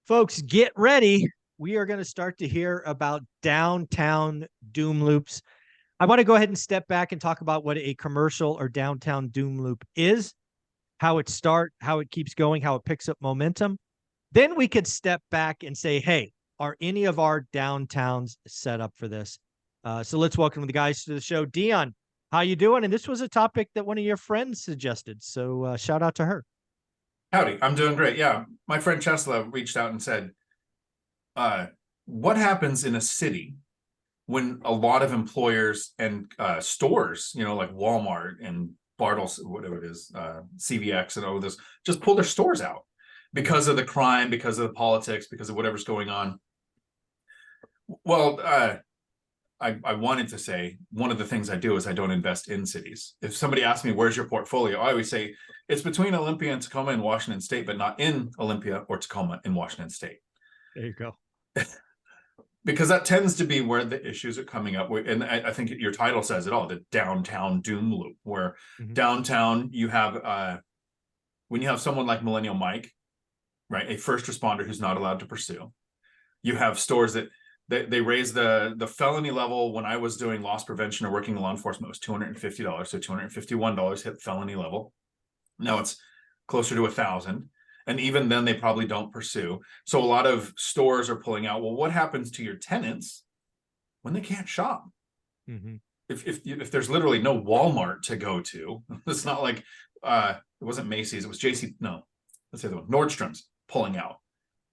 Folks, get ready. We are going to start to hear about downtown doom loops. I want to go ahead and step back and talk about what a commercial or downtown doom loop is, how it starts, how it keeps going, how it picks up momentum. Then we could step back and say, hey, are any of our downtowns set up for this? So let's welcome the guys to the show. Dion, how you doing? And this was a topic that one of your friends suggested. So shout out to her. Howdy, I'm doing great. Yeah, my friend Chesla reached out and said, what happens in a city when a lot of employers and stores, like Walmart and Bartles, whatever it is, CVX and all of this, just pull their stores out because of the crime, because of the politics, because of whatever's going on? Well, I wanted to say one of the things I do is I don't invest in cities. If somebody asks me, where's your portfolio? I always say it's between Olympia and Tacoma and Washington State, but not in Olympia or Tacoma in Washington State. There you go. Because that tends to be where the issues are coming up. And I think your title says it all, the downtown doom loop, where downtown you have, when you have someone like Millennial Mike, right, a first responder who's not allowed to pursue. You have stores that they raised the felony level. When I was doing loss prevention or working in law enforcement, it was $250. So $251 hit felony level. Now it's closer to $1,000. And even then they probably don't pursue. So a lot of stores are pulling out. Well, what happens to your tenants when they can't shop? If there's literally no Walmart to go to, it's not like it wasn't Macy's, it was JC. No, let's say the one, Nordstrom's pulling out.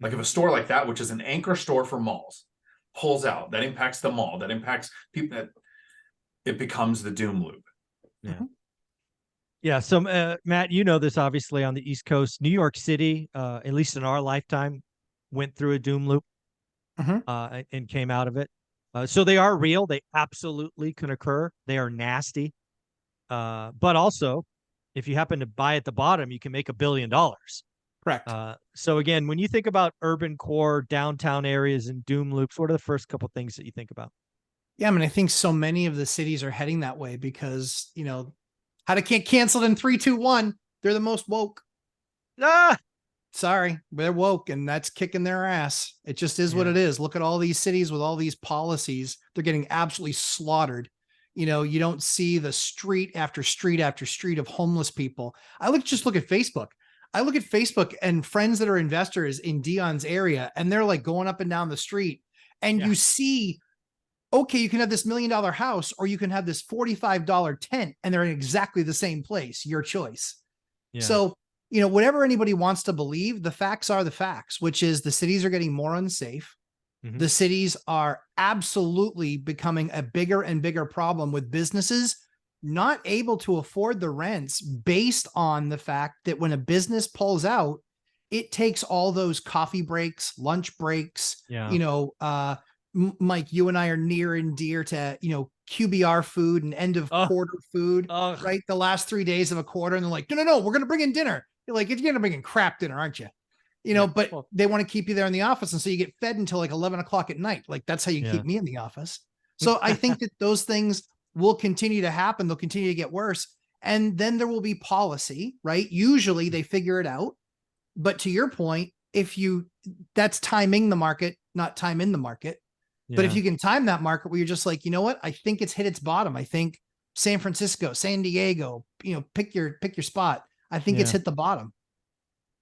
Like if a store like that, which is an anchor store for malls, pulls out, that impacts the mall, that impacts people, that it becomes the doom loop. Yeah. So Matt, you know this obviously on the East Coast. New York City, at least in our lifetime, went through a doom loop and came out of it. So they are real. They absolutely can occur. They are nasty. But also, if you happen to buy at the bottom, you can make $1 billion. Correct. So again, when you think about urban core, downtown areas, and doom loops, what are the first couple things that you think about? Yeah, I mean, I think so many of the cities are heading that way because, how to get canceled in 3, 2, 1. They're the most woke. Sorry, they're woke, and that's kicking their ass. It just is what it is. Look at all these cities with all these policies. They're getting absolutely slaughtered. You don't see the street after street after street of homeless people. Just look at Facebook. I look at Facebook and friends that are investors in Dion's area, and they're like going up and down the street, and you see, okay, you can have this $1 million house, or you can have this $45 tent, and they're in exactly the same place. Your choice. So, whatever anybody wants to believe, the facts are the facts, which is the cities are getting more unsafe. The cities are absolutely becoming a bigger and bigger problem with businesses not able to afford the rents based on the fact that when a business pulls out, it takes all those coffee breaks, lunch breaks, Mike, you and I are near and dear to, QBR food and end of quarter food, right? The last 3 days of a quarter. And they're like, no, we're going to bring in dinner. You're like, you're going to bring in crap dinner, aren't you? But they want to keep you there in the office. And so you get fed until like 11 o'clock at night. Like that's how you keep me in the office. So I think that those things will continue to happen. They'll continue to get worse. And then there will be policy, right? Usually they figure it out. But to your point, that's timing the market, not time in the market. But if you can time that market where you're just like, you know what, I think it's hit its bottom. I think San Francisco, San Diego, pick your spot. I think it's hit the bottom.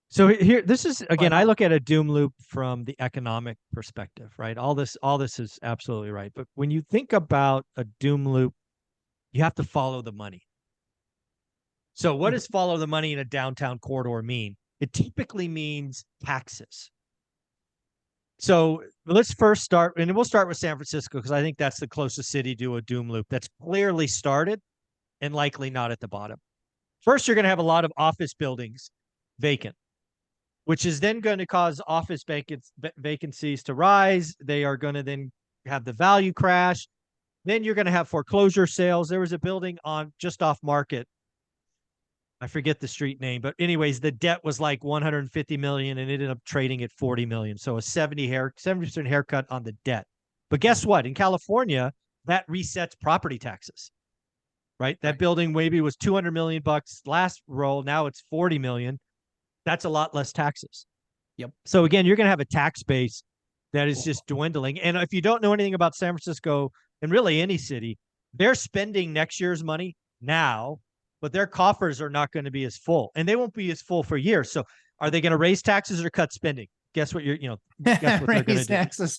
So this is, again, I look at a doom loop from the economic perspective, right? All this is absolutely right. But when you think about a doom loop, you have to follow the money. So what does follow the money in a downtown corridor mean? It typically means taxes. So let's first start, and we'll start with San Francisco because I think that's the closest city to a doom loop that's clearly started and likely not at the bottom. First, you're going to have a lot of office buildings vacant, which is then going to cause office vacancies to rise. They are going to then have the value crash. Then you're going to have foreclosure sales. There was a building just off Market. I forget the street name, but anyways, the debt was like $150 million and it ended up trading at $40 million. So a 70% haircut on the debt. But guess what? In California, that resets property taxes, right? That building maybe was $200 million last roll. Now it's $40 million. That's a lot less taxes. So again, you're going to have a tax base that is just dwindling. And if you don't know anything about San Francisco and really any city, they're spending next year's money now, but their coffers are not going to be as full, and they won't be as full for years. So are they going to raise taxes or cut spending? Guess what guess what they're going to do. Taxes.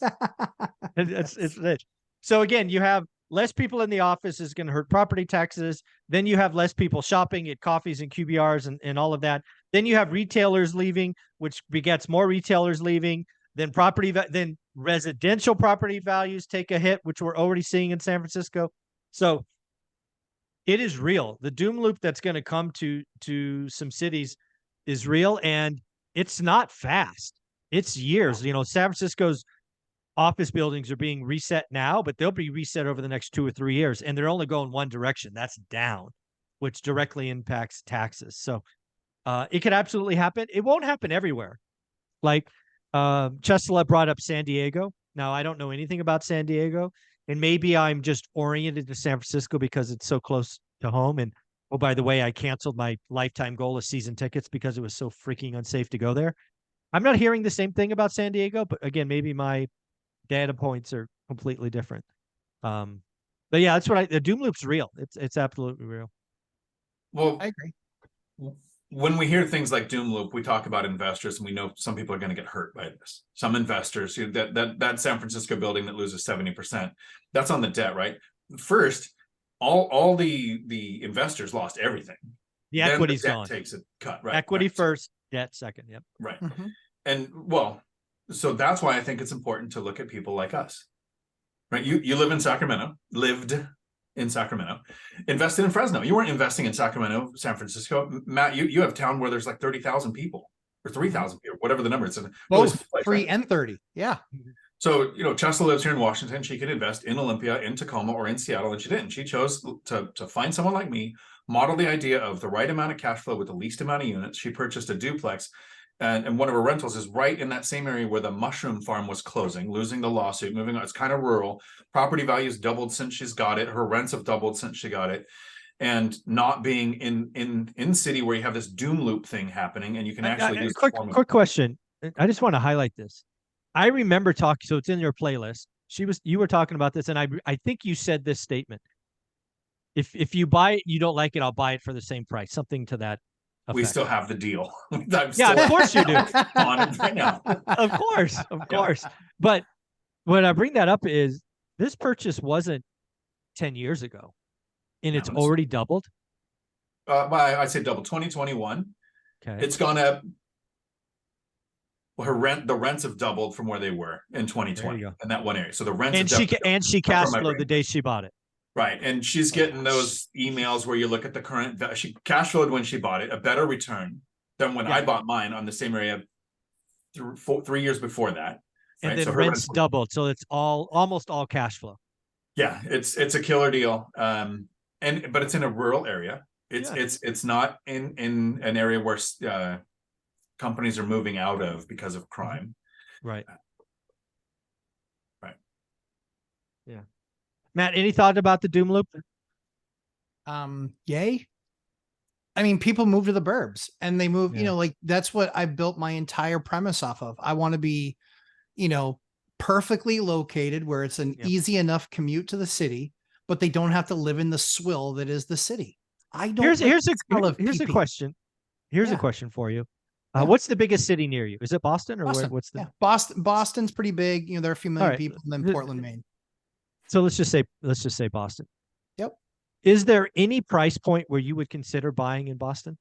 It's so again, you have less people in the office is going to hurt property taxes. Then you have less people shopping at coffees and QBRs and all of that. Then you have retailers leaving, which begets more retailers leaving. Then then residential property values take a hit, which we're already seeing in San Francisco. So it is real. The doom loop that's going to come to some cities is real, and it's not fast. It's years. San Francisco's office buildings are being reset now, but they'll be reset over the next 2 or 3 years, and they're only going one direction. That's down, which directly impacts taxes. So it could absolutely happen. It won't happen everywhere. Like Chesla brought up San Diego. Now, I don't know anything about San Diego, and maybe I'm just oriented to San Francisco because it's so close to home. And oh, by the way, I canceled my lifetime goal of season tickets because it was so freaking unsafe to go there. I'm not hearing the same thing about San Diego, but again, maybe my data points are completely different. But yeah, that's what the doom loop's real. It's absolutely real. Well, I agree. When we hear things like doom loop, we talk about investors, and we know some people are going to get hurt by this. Some investors, that San Francisco building that loses 70%, that's on the debt, right? First, all the investors lost everything. The equity's gone. Takes a cut, right? Equity first, debt second. Yep. Right. And so that's why I think it's important to look at people like us, right? You live in Sacramento, lived in Sacramento, invested in Fresno. You weren't investing in Sacramento, San Francisco. Matt, you have a town where there's like 30,000 people or 3,000 people, whatever the number is. Both 3 and 30. Yeah. So, Chesla lives here in Washington. She could invest in Olympia, in Tacoma, or in Seattle, and she didn't. She chose to find someone like me, model the idea of the right amount of cash flow with the least amount of units. She purchased a duplex, and one of her rentals is right in that same area where the mushroom farm was closing, losing the lawsuit, moving on. It's kind of rural. Property values doubled since she's got it. Her rents have doubled since she got it. And not being in city where you have this doom loop thing happening, and you can actually use quick question. I just want to highlight this. I remember talking, so it's in your playlist. You were talking about this, and I think you said this statement. If you buy it, you don't like it, I'll buy it for the same price. Something to that effect. We still have the deal. Yeah, of course you do. On it right now. Of course. But when I bring that up is this purchase wasn't 10 years ago, and it's already doubled. I'd say double 2021. Okay. It's gone up. Well, the rents have doubled from where they were in 2020 in that one area. So the rents and she cash flowed the day she bought it. Right. And she's getting those emails where you look at the current, she cash flowed when she bought it, a better return than when I bought mine on the same area 3 years before that. And then rents doubled. So it's almost all cash flow. Yeah, it's a killer deal. But it's in a rural area. It's not in an area where companies are moving out of because of crime. Right. Right. Yeah. Matt, any thought about the doom loop? Yay. I mean, people move to the burbs, and they move, like that's what I built my entire premise off of. I want to be, perfectly located where it's an easy enough commute to the city, but they don't have to live in the swill that is the city. I don't. Here's a question. Here's a question for you. What's the biggest city near you? Is it Boston or Boston. what's the Boston's pretty big. There are a few million people, and then Portland, Maine. So let's just say Boston. Yep. Is there any price point where you would consider buying in Boston?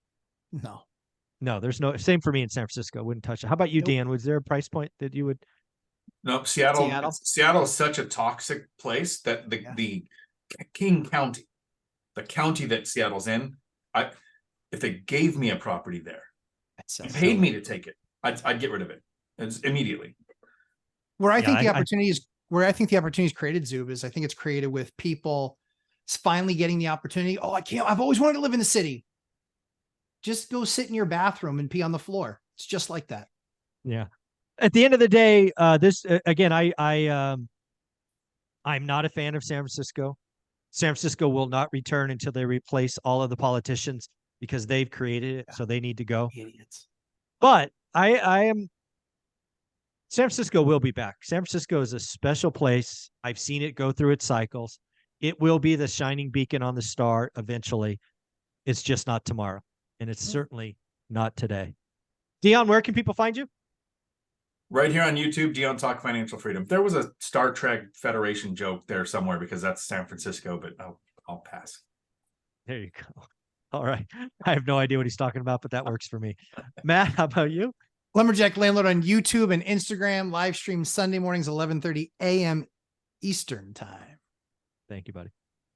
No, there's no. Same for me in San Francisco. Wouldn't touch it. How about you, Dan? Was there a price point that you would? No, Seattle is such a toxic place that the King County, the county that Seattle's in, if they gave me a property there, paid me to take it, I'd get rid of it immediately. Where I think the opportunity is created, Zub, is I think it's created with people finally getting the opportunity. Oh, I've always wanted to live in the city. Just go sit in your bathroom and pee on the floor. It's just like that. Yeah. At the end of the day, again, I'm not a fan of San Francisco. San Francisco will not return until they replace all of the politicians because they've created it, so they need to go. Idiots. But I am San Francisco will be back. San Francisco is a special place. I've seen it go through its cycles. It will be the shining beacon on the star eventually. It's just not tomorrow. And it's certainly not today. Dion, where can people find you? Right here on YouTube, Dion Talk Financial Freedom. There was a Star Trek Federation joke there somewhere because that's San Francisco, but I'll pass. There you go. All right. I have no idea what he's talking about, but that works for me. Matt, how about you? Lumberjack Landlord on YouTube and Instagram, live stream Sunday mornings, 11:30 a.m. Eastern time. Thank you, buddy.